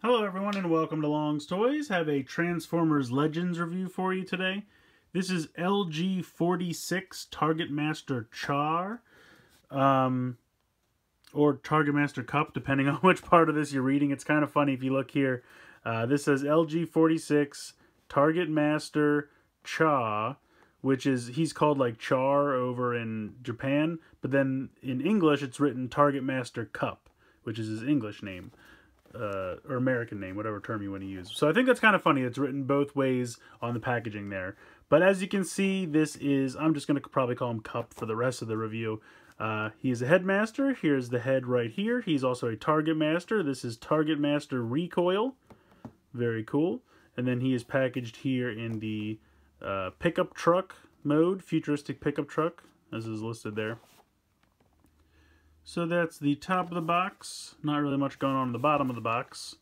Hello everyone and welcome to Long's Toys. Have a Transformers Legends review for you today. This is LG-46 Targetmaster Char, or Targetmaster Cup, depending on which part of this you're reading. It's kind of funny if you look here. This says LG-46 Targetmaster Char, which is, he's called like Char over in Japan, but then in English it's written Targetmaster Cup, which is his English name. Or American name, whatever term you want to use. So I think that's kind of funny. It's written both ways on the packaging there. But as you can see, this is, I'm just going to probably call him Cup for the rest of the review. He is a headmaster. Here's the head right here. He's also a Targetmaster. This is Targetmaster Recoil. Very cool. And then he is packaged here in the pickup truck mode, futuristic pickup truck, as is listed there. So that's the top of the box. Not really much going on the bottom of the box.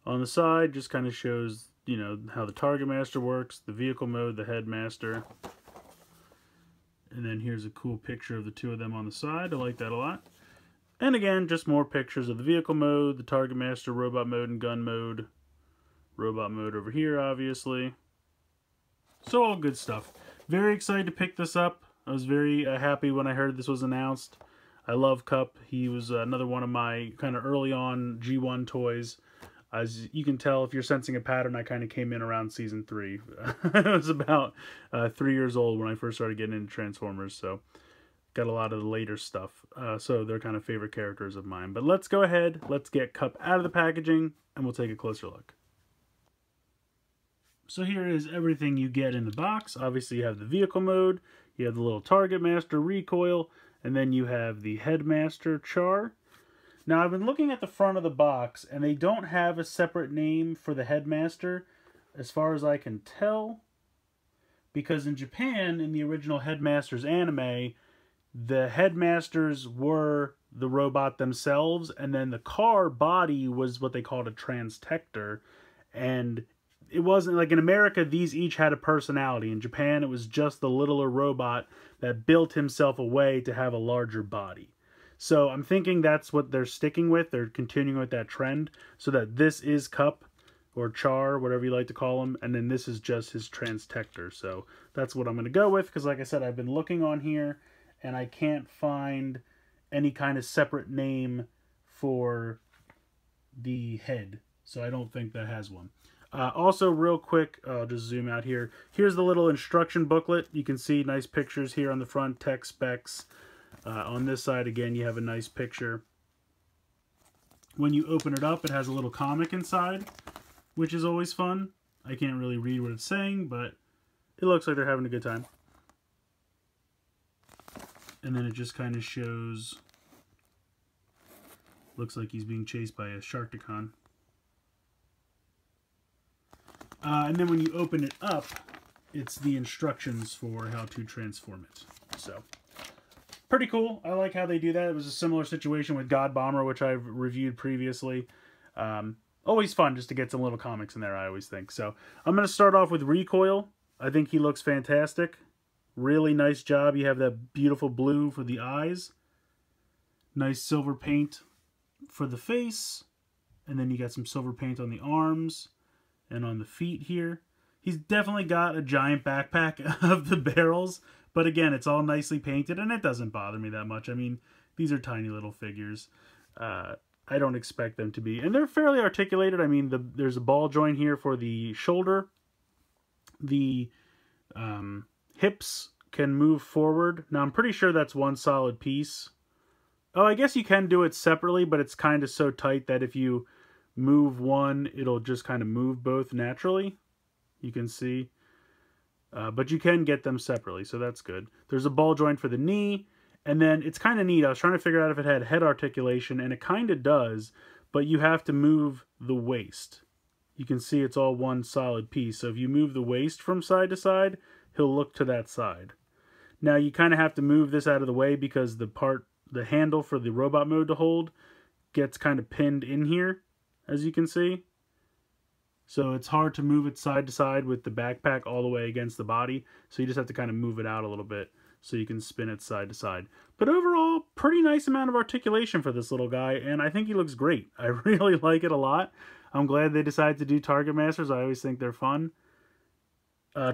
On the side, just kind of shows, you know, how the Targetmaster works, the vehicle mode, the headmaster. And then here's a cool picture of the two of them on the side. I like that a lot. And again, just more pictures of the vehicle mode, the Targetmaster robot mode and gun mode. Robot mode over here, obviously. So all good stuff. Very excited to pick this up. I was very happy when I heard this was announced. I love Cup. He was another one of my kind of early on G1 toys. As you can tell, if you're sensing a pattern, I kind of came in around season 3. I was about 3 years old when I first started getting into Transformers, so got a lot of the later stuff. So they're kind of favorite characters of mine. But let's go ahead, let's get Cup out of the packaging, and we'll take a closer look. So here is everything you get in the box. Obviously you have the vehicle mode, you have the little Targetmaster Recoil, and then you have the Headmaster Char. Now I've been looking at the front of the box and they don't have a separate name for the Headmaster as far as I can tell. Because in Japan, in the original Headmasters anime, the Headmasters were the robot themselves, and then the car body was what they called a transtector. And it wasn't like in America, these each had a personality. In Japan, it was just the littler robot that built himself a way to have a larger body. So I'm thinking that's what they're sticking with. They're continuing with that trend so that this is Cup or Char, whatever you like to call him. And then this is just his transtector. So that's what I'm going to go with because like I said, I've been looking on here and I can't find any kind of separate name for the head. So I don't think that has one. Also, real quick, I'll just zoom out here. Here's the little instruction booklet. You can see nice pictures here on the front, tech specs. On this side, again, you have a nice picture. When you open it up, it has a little comic inside, which is always fun. I can't really read what it's saying, but it looks like they're having a good time. And then it just kind of shows, looks like he's being chased by a Sharkticon. And then when you open it up, it's the instructions for how to transform it. So, pretty cool. I like how they do that. It was a similar situation with God Bomber, which I've reviewed previously. Always fun just to get some little comics in there, I always think. So, I'm going to start off with Recoil. I think he looks fantastic. Really nice job. You have that beautiful blue for the eyes. Nice silver paint for the face. And then you got some silver paint on the arms and on the feet here. He's definitely got a giant backpack of the barrels, but again, it's all nicely painted and it doesn't bother me that much. I mean, these are tiny little figures. I don't expect them to be, and they're fairly articulated. I mean, there's a ball joint here for the shoulder. The hips can move forward. Now, I'm pretty sure that's one solid piece. Oh, I guess you can do it separately, but it's kind of so tight that if you move one, it'll just kind of move both naturally. You can see. But you can get them separately, so that's good. There's a ball joint for the knee, and then it's kind of neat. I was trying to figure out if it had head articulation, and it kind of does, but you have to move the waist. You can see it's all one solid piece, so if you move the waist from side to side, he'll look to that side. Now, you kind of have to move this out of the way because the handle for the robot mode to hold gets kind of pinned in here, as you can see. So it's hard to move it side to side with the backpack all the way against the body. So you just have to kind of move it out a little bit so you can spin it side to side. But overall, pretty nice amount of articulation for this little guy, and I think he looks great. I really like it a lot. I'm glad they decided to do Targetmasters. I always think they're fun.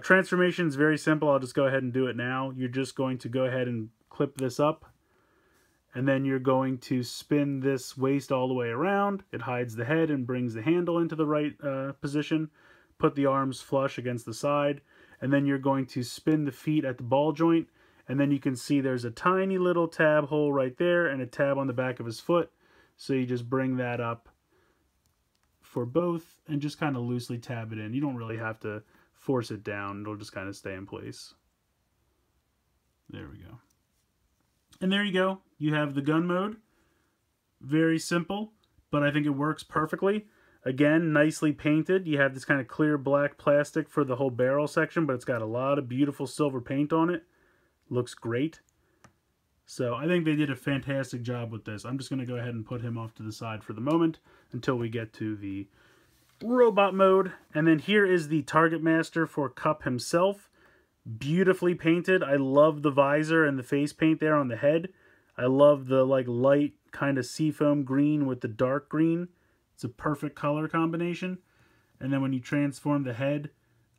Transformation is very simple. I'll just go ahead and do it now. You're just going to go ahead and clip this up. And then you're going to spin this waist all the way around. It hides the head and brings the handle into the right position. Put the arms flush against the side. And then you're going to spin the feet at the ball joint. And then you can see there's a tiny little tab hole right there and a tab on the back of his foot. So you just bring that up for both and just kind of loosely tab it in. You don't really have to force it down. It'll just kind of stay in place. There we go. And there you go. You have the gun mode. Very simple, but I think it works perfectly. Again, nicely painted. You have this kind of clear black plastic for the whole barrel section, but it's got a lot of beautiful silver paint on it. Looks great. So I think they did a fantastic job with this. I'm just going to go ahead and put him off to the side for the moment until we get to the robot mode. And then here is the Targetmaster for Cup himself. Beautifully painted. I love the visor and the face paint there on the head. I love the like light kind of seafoam green with the dark green. It's a perfect color combination. And then when you transform the head,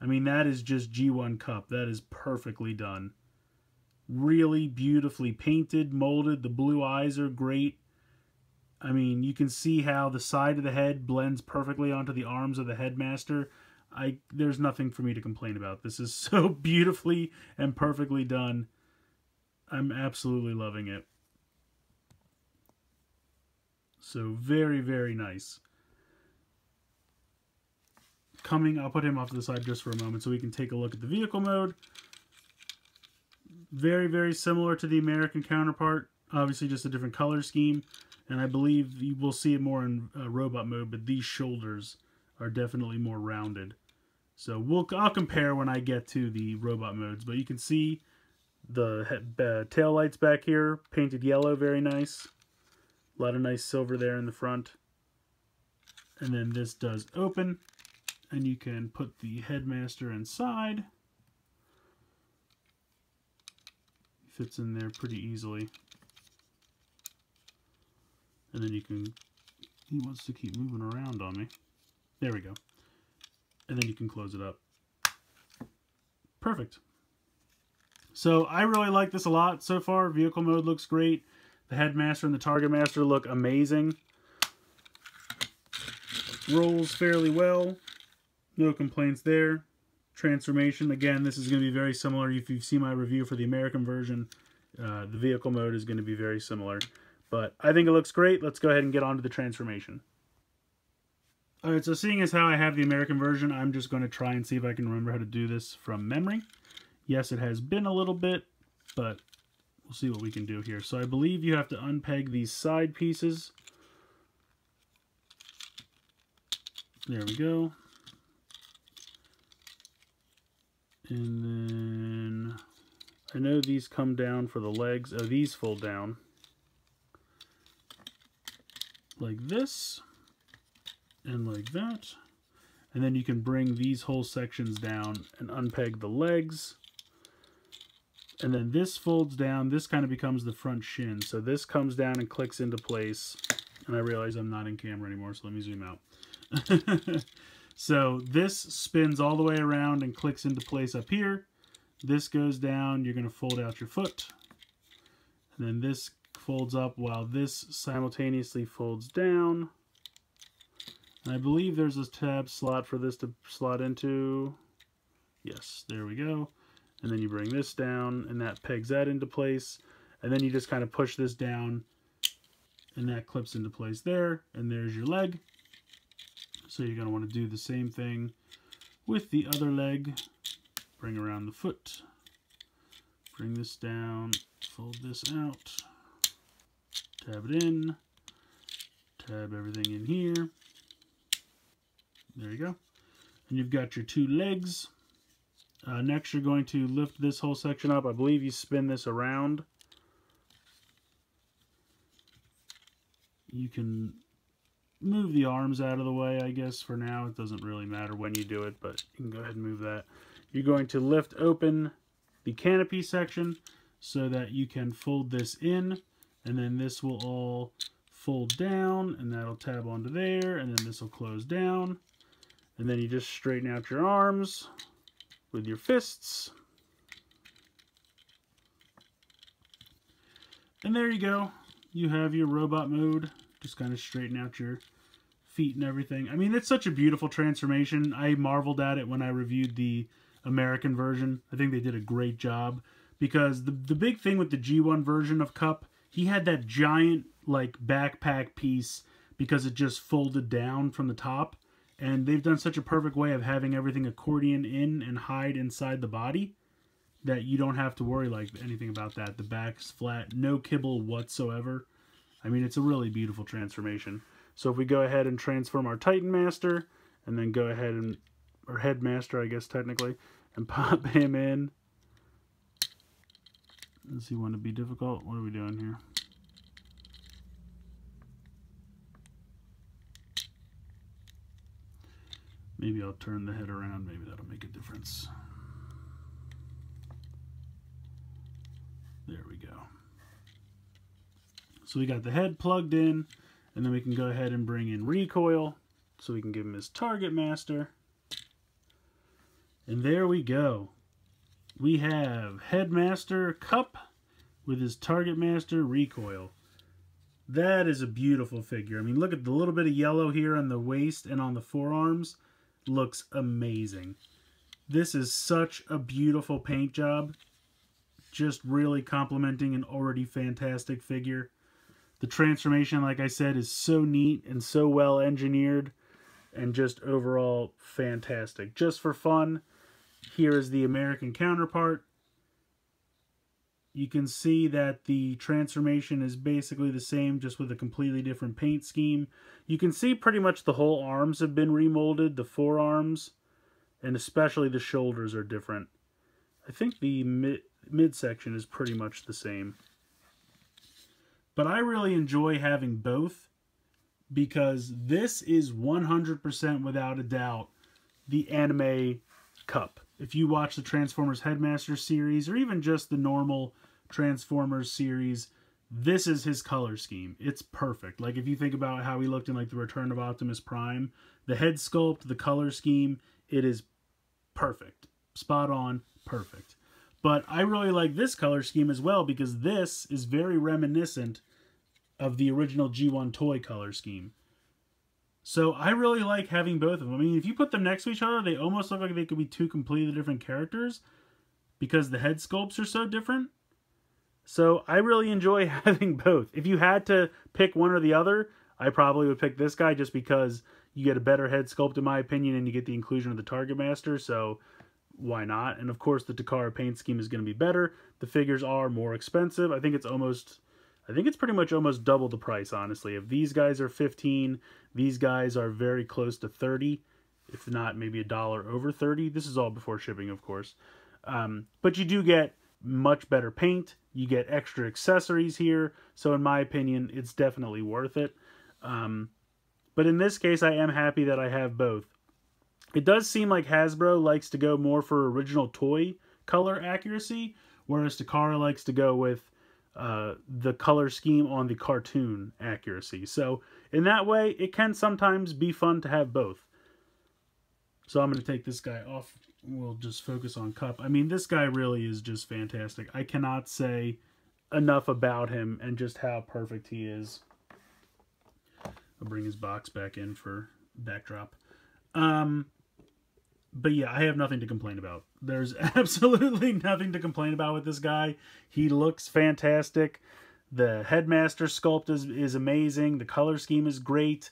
I mean, that is just G1 Cup. That is perfectly done. Really beautifully painted, molded. The blue eyes are great. I mean, you can see how the side of the head blends perfectly onto the arms of the headmaster. There's nothing for me to complain about. This is so beautifully and perfectly done. I'm absolutely loving it. So very, very nice. I'll put him off to the side just for a moment so we can take a look at the vehicle mode. Very, very similar to the American counterpart. Obviously just a different color scheme. And I believe you will see it more in robot mode, but these shoulders are definitely more rounded. So I'll compare when I get to the robot modes. But you can see the tail lights back here, painted yellow, very nice. A lot of nice silver there in the front. And then this does open, and you can put the headmaster inside. Fits in there pretty easily. And then he wants to keep moving around on me. There we go. And then you can close it up. Perfect. So I really like this a lot so far. Vehicle mode looks great. The headmaster and the Targetmaster look amazing. Rolls fairly well. No complaints there. Transformation, again, this is going to be very similar. If you've seen my review for the American version, the vehicle mode is going to be very similar. But I think it looks great. Let's go ahead and get on to the transformation. Alright, so seeing as how I have the American version, I'm just going to try and see if I can remember how to do this from memory. Yes, it has been a little bit, but we'll see what we can do here. So I believe you have to unpeg these side pieces. There we go. And then I know these come down for the legs. Oh, these fold down like this and like that. And then you can bring these whole sections down and unpeg the legs. And then this folds down. This kind of becomes the front shin. So this comes down and clicks into place. And I realize I'm not in camera anymore, so let me zoom out. So this spins all the way around and clicks into place up here. This goes down. You're going to fold out your foot. And then this folds up while this simultaneously folds down. And I believe there's a tab slot for this to slot into. Yes, there we go. And then you bring this down, and that pegs that into place. And then you just kind of push this down, and that clips into place there. And there's your leg. So you're going to want to do the same thing with the other leg. Bring around the foot. Bring this down. Fold this out. Tab it in. Tab everything in here. There you go. And you've got your two legs. Next, you're going to lift this whole section up. I believe you spin this around. You can move the arms out of the way, I guess, for now. It doesn't really matter when you do it, but you can go ahead and move that. You're going to lift open the canopy section so that you can fold this in, and then this will all fold down, and that'll tab onto there, and then this will close down. And then you just straighten out your arms with your fists. And there you go. You have your robot mode. Just kind of straighten out your feet and everything. I mean, it's such a beautiful transformation. I marveled at it when I reviewed the American version. I think they did a great job, because the big thing with the G1 version of Cup, he had that giant like backpack piece because it just folded down from the top, and they've done such a perfect way of having everything accordion in and hide inside the body that you don't have to worry like anything about that. The back's flat, no kibble whatsoever. I mean, it's a really beautiful transformation. So if we go ahead and transform our Titan Master, and then go ahead and, or Headmaster, I guess technically, and pop him in. Does he want to be difficult? What are we doing here? Maybe I'll turn the head around. Maybe that'll make a difference. There we go. So we got the head plugged in, and then we can go ahead and bring in Recoil, so we can give him his Targetmaster. And there we go. We have Headmaster Cup with his Targetmaster Recoil. That is a beautiful figure. I mean, look at the little bit of yellow here on the waist and on the forearms. Looks amazing. This is such a beautiful paint job. Just really complimenting an already fantastic figure. The transformation, like I said, is so neat and so well engineered, and just overall fantastic. Just for fun, here is the American counterpart. You can see that the transformation is basically the same, just with a completely different paint scheme. You can see pretty much the whole arms have been remolded, the forearms, and especially the shoulders are different. I think the midsection is pretty much the same. But I really enjoy having both, because this is 100% without a doubt the anime Cup. If you watch the Transformers Headmaster series, or even just the normal Transformers series, this is his color scheme. It's perfect. Like, if you think about how he looked in like the Return of Optimus Prime, the head sculpt, the color scheme, it is perfect. Spot on, perfect. But I really like this color scheme as well, because this is very reminiscent of the original G1 toy color scheme. So I really like having both of them. I mean, if you put them next to each other, they almost look like they could be two completely different characters, because the head sculpts are so different. So I really enjoy having both. If you had to pick one or the other, I probably would pick this guy, just because you get a better head sculpt in my opinion, and you get the inclusion of the Targetmaster, so why not? And of course the Takara paint scheme is going to be better. The figures are more expensive. I think it's pretty much almost double the price, honestly. If these guys are $15, these guys are very close to $30, if not maybe $1 over $30. This is all before shipping, of course. But you do get much better paint. You get extra accessories here. So in my opinion, it's definitely worth it. But in this case, I am happy that I have both. It does seem like Hasbro likes to go more for original toy color accuracy, whereas Takara likes to go with the color scheme on the cartoon accuracy. So in that way, it can sometimes be fun to have both. So I'm going to take this guy off. We'll just focus on Cup. I mean, this guy really is just fantastic. I cannot say enough about him and just how perfect he is. I'll bring his box back in for backdrop. But yeah, I have nothing to complain about. There's absolutely nothing to complain about with this guy. He looks fantastic. The Headmaster sculpt is amazing. The color scheme is great.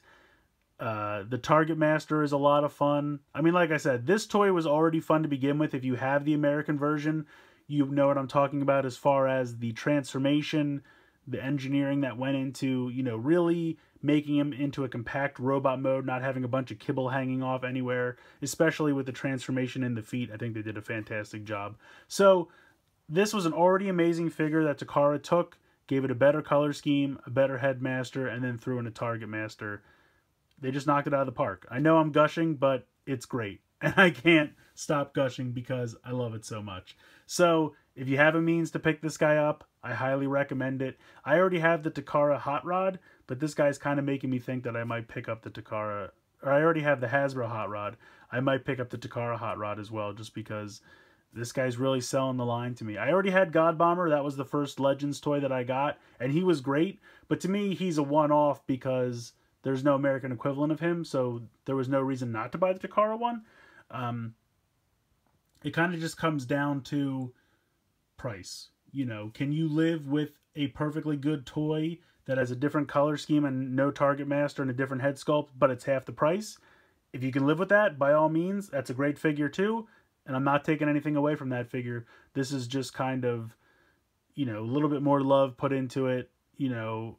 The Targetmaster is a lot of fun. I mean, like I said, this toy was already fun to begin with. If you have the American version, you know what I'm talking about as far as the transformation, the engineering that went into, you know, really making him into a compact robot mode, not having a bunch of kibble hanging off anywhere, especially with the transformation in the feet. I think they did a fantastic job. So this was an already amazing figure that Takara took, gave it a better color scheme, a better Headmaster, and then threw in a Targetmaster. They just knocked it out of the park. I know I'm gushing, but it's great. And I can't stop gushing because I love it so much. So If you have a means to pick this guy up, I highly recommend it. I already have the Takara Hot Rod, but this guy's kind of making me think that I might pick up the Takara, or I already have the Hasbro Hot Rod. I might pick up the Takara Hot Rod as well, just because this guy's really selling the line to me. I already had God Bomber. That was the first Legends toy that I got, and he was great. But to me, he's a one-off because there's no American equivalent of him, so there was no reason not to buy the Takara one. It kind of just comes down to price. You know, can you live with a perfectly good toy that has a different color scheme and no Targetmaster and a different head sculpt, but it's half the price? If you can live with that, by all means, that's a great figure too. And I'm not taking anything away from that figure. This is just kind of, you know, a little bit more love put into it, you know,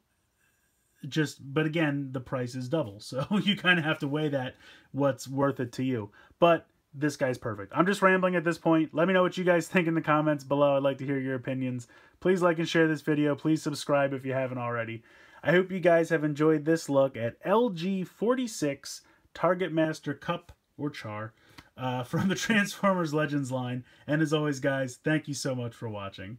but again, the price is double. So you kind of have to weigh that, what's worth it to you. But this guy's perfect. I'm just rambling at this point. Let me know what you guys think in the comments below. I'd like to hear your opinions. Please like and share this video. Please subscribe if you haven't already. I hope you guys have enjoyed this look at LG-46 Targetmaster Cup or Char from the Transformers Legends line. And as always, guys, thank you so much for watching.